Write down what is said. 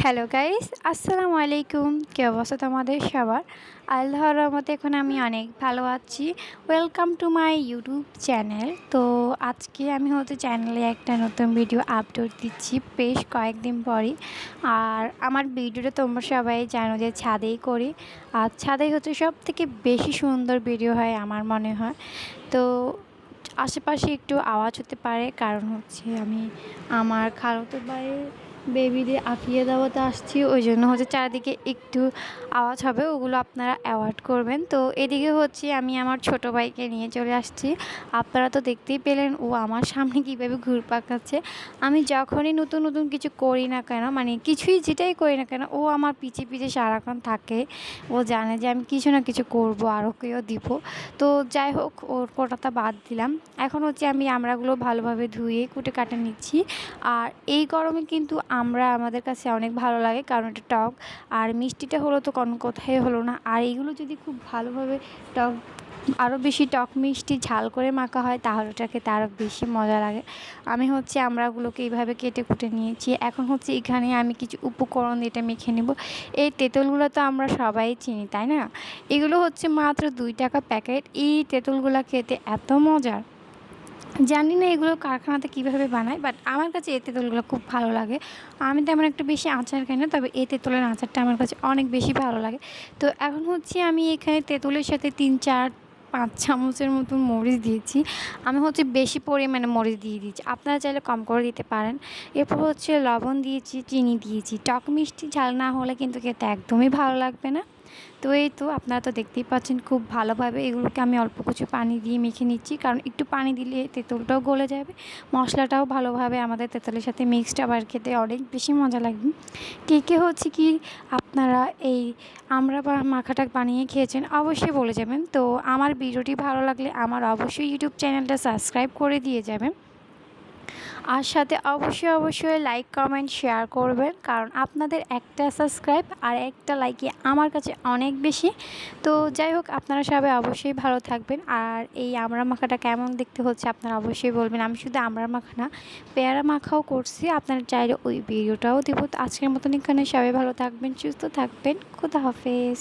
Hello guys, আসসালামু আলাইকুম। কী অবস্থা তোমাদের সবার? আল্লাহর রহমতে এখন আমি অনেক ভালো আছি। Welcome to my YouTube channel. তো আজকে আমি চ্যানেলে একটা নতুন ভিডিও আপলোড দিচ্ছি বেশ কয়েকদিন পরই। আর আমার ভিডিওটা তোমরা সবাই জানো যে ছাদেই করি। আর ছাদেই সবথেকে বেশি সুন্দর ভিডিও হয় আমার মনে হয়। তো আশেপাশে একটু আওয়াজ হতে পারে, কারণ আমি আমার খালাতো ভাইয়ের বেবিদের আঁকিয়ে দেওয়াতে আসছি, ওই জন্য চারিদিকে একটু আওয়াজ হবে, ওগুলো আপনারা অ্যাভয়েড করবেন। তো এদিকে আমি আমার ছোট ভাইকে নিয়ে চলে আসছি। আপনারা তো দেখতেই পেলেন ও আমার সামনে কীভাবে ঘুরপাক খাচ্ছে। আমি যখনই নতুন নতুন কিছু করি না কেন, মানে কিছুই যেটাই করি না কেন, ও আমার পিছে পিছে সারাক্ষণ থাকে। ও জানে যে আমি কিছু না কিছু করবো আর ওকেও দিব। তো যাই হোক, ওর কোটাটা বাদ দিলাম। এখন আমি আমড়াগুলো ভালোভাবে ধুয়ে কুটে কাটে নিচ্ছি। আর এই গরমে কিন্তু আমাদের কাছে অনেক ভালো লাগে, কারণ এটা টক আর মিষ্টিটা হলো তো কোনো কোথায় হলো না। আর এইগুলো যদি খুব ভালোভাবে টক, আরও বেশি টক মিষ্টি ঝাল করে মাখা হয়, তাহলে ওটা খেতে আরও বেশি মজা লাগে। আমি আমড়াগুলোকে এইভাবে কেটে কুটে নিয়েছি। এখন এখানে আমি কিছু উপকরণ এটা মেখে নেব। এই তেঁতুলগুলো তো আমরা সবাই চিনি, তাই না? এগুলো মাত্র 2 টাকা প্যাকেট। এই তেঁতুলগুলো খেতে এত মজার, জানি না এগুলো কারখানাতে কীভাবে বানায়, বাট আমার কাছে এই তেঁতুলগুলো খুব ভালো লাগে। আমি তেমন একটা বেশি আচার খাই না, তবে এই তেঁতুলের আচারটা আমার কাছে অনেক বেশি ভালো লাগে। তো এখন আমি এখানে তেঁতুলের সাথে 3, 4, 5 চামচের মতো মরিচ দিয়েছি। আমি বেশি পরিমাণে মরিচ দিয়ে দিয়েছি, আপনারা চাইলে কম করে দিতে পারেন। এরপর লবণ দিয়েছি, চিনি দিয়েছি। টক মিষ্টি ঝাল না হলে কিন্তু খেতে একদমই ভালো লাগবে না। তো এই তো আপনারা তো দেখতেই পাচ্ছেন খুব ভালোভাবে এগুলোকে আমি অল্প কিছু পানি দিয়ে মেখে নিচ্ছি, কারণ একটু পানি দিলে তেঁতুলটাও গলে যাবে, মশলাটাও ভালোভাবে আমাদের তেঁতুলের সাথে মিক্সড, আবার খেতে অনেক বেশি মজা লাগবে। কে কে কি আপনারা এই আমরা মাখাটা বানিয়ে খেয়েছেন অবশ্যই বলে যাবেন। তো আমার ভিডিওটি ভালো লাগলে আমার অবশ্যই ইউটিউব চ্যানেলটা সাবস্ক্রাইব করে দিয়ে যাবেন। আর সাথে অবশ্যই লাইক কমেন্ট শেয়ার করবেন, কারণ আপনাদের একটা সাবস্ক্রাইব আর একটা লাইকে আমার কাছে অনেক বেশি। তো যাই হোক, আপনারা সবাই অবশ্যই ভালো থাকবেন। আর এই আমড়া মাখাটা কেমন দেখতে হচ্ছে আপনারা অবশ্যই বলবেন। আমি শুধু আমড়া মাখা না, পেয়ারা মাখাও করছি, আপনারা চাইলে ওই ভিডিওটাও দেবো। তো আজকের মতন এখানে সবাই ভালো থাকবেন, সুস্থ থাকবেন। খুদা হাফেজ।